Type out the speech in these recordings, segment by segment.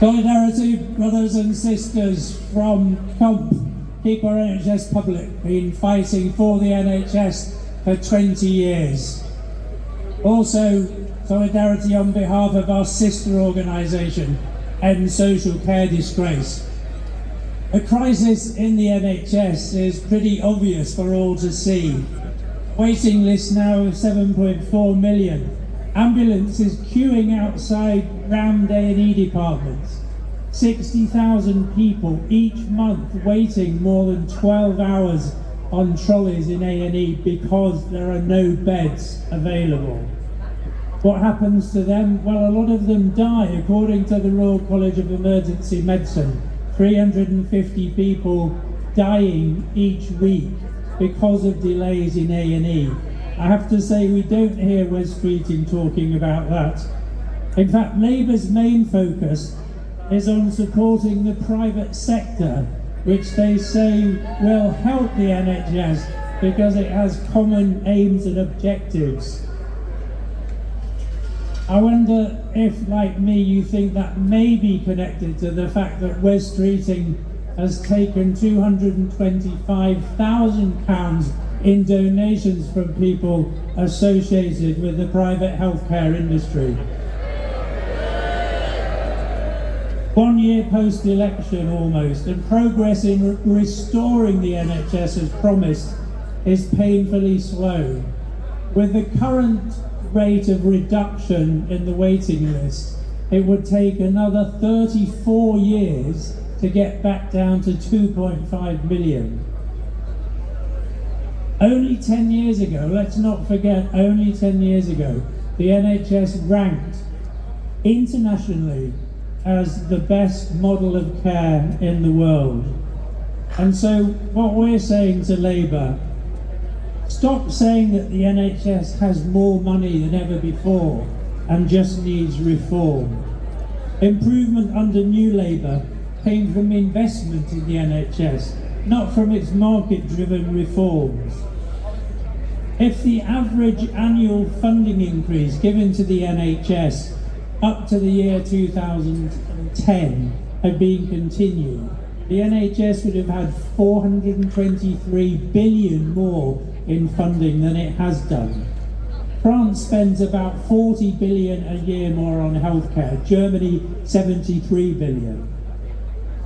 Solidarity, brothers and sisters from COMP, Keep Our NHS Public, been fighting for the NHS for 20 years. Also, solidarity on behalf of our sister organisation, End Social Care Disgrace. The crisis in the NHS is pretty obvious for all to see. Waiting list now of 7.4 million. Ambulances queuing outside rammed A&E departments. 60,000 people each month waiting more than 12 hours on trolleys in A&E because there are no beds available. What happens to them? Well, a lot of them die, according to the Royal College of Emergency Medicine. 350 people dying each week because of delays in A&E. I have to say we don't hear Wes Streeting talking about that. In fact, Labour's main focus is on supporting the private sector, which they say will help the NHS because it has common aims and objectives. I wonder if, like me, you think that may be connected to the fact that Wes Streeting has taken £225,000 in donations from people associated with the private healthcare industry. 1 year post-election almost, and progress in restoring the NHS as promised is painfully slow. With the current rate of reduction in the waiting list, it would take another 34 years to get back down to 2.5 million. Only 10 years ago, let's not forget, only 10 years ago, the NHS ranked internationally as the best model of care in the world. And so what we're saying to Labour, stop saying that the NHS has more money than ever before and just needs reform. Improvement under New Labour came from investment in the NHS, not from its market-driven reforms. If the average annual funding increase given to the NHS up to the year 2010 had been continued, the NHS would have had 423 billion more in funding than it has done. France spends about 40 billion a year more on healthcare, Germany 73 billion.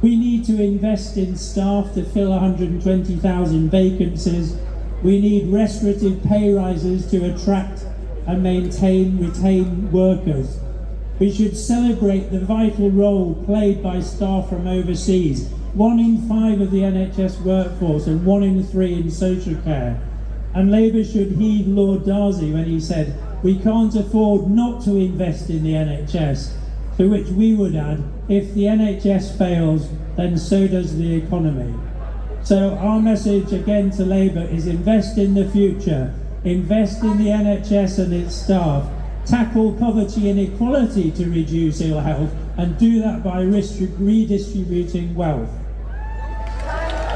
We need to invest in staff to fill 120,000 vacancies. We need restorative pay rises to attract and retain workers. We should celebrate the vital role played by staff from overseas. 1 in 5 of the NHS workforce and 1 in 3 in social care. And Labour should heed Lord Darcy when he said, we can't afford not to invest in the NHS, to which we would add, if the NHS fails, then so does the economy. So our message again to Labour is invest in the future, invest in the NHS and its staff, tackle poverty and inequality to reduce ill health, and do that by redistributing wealth.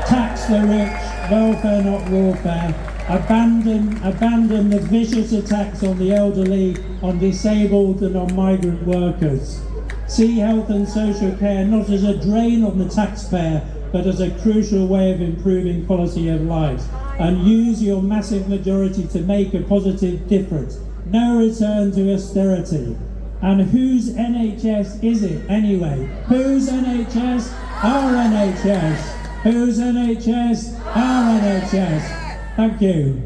Tax the rich, welfare not warfare. Abandon the vicious attacks on the elderly, on disabled and on migrant workers. See health and social care not as a drain on the taxpayer, but as a crucial way of improving quality of life. And use your massive majority to make a positive difference. No return to austerity. And whose NHS is it anyway? Whose NHS? Our NHS. Whose NHS? Our NHS. Thank you.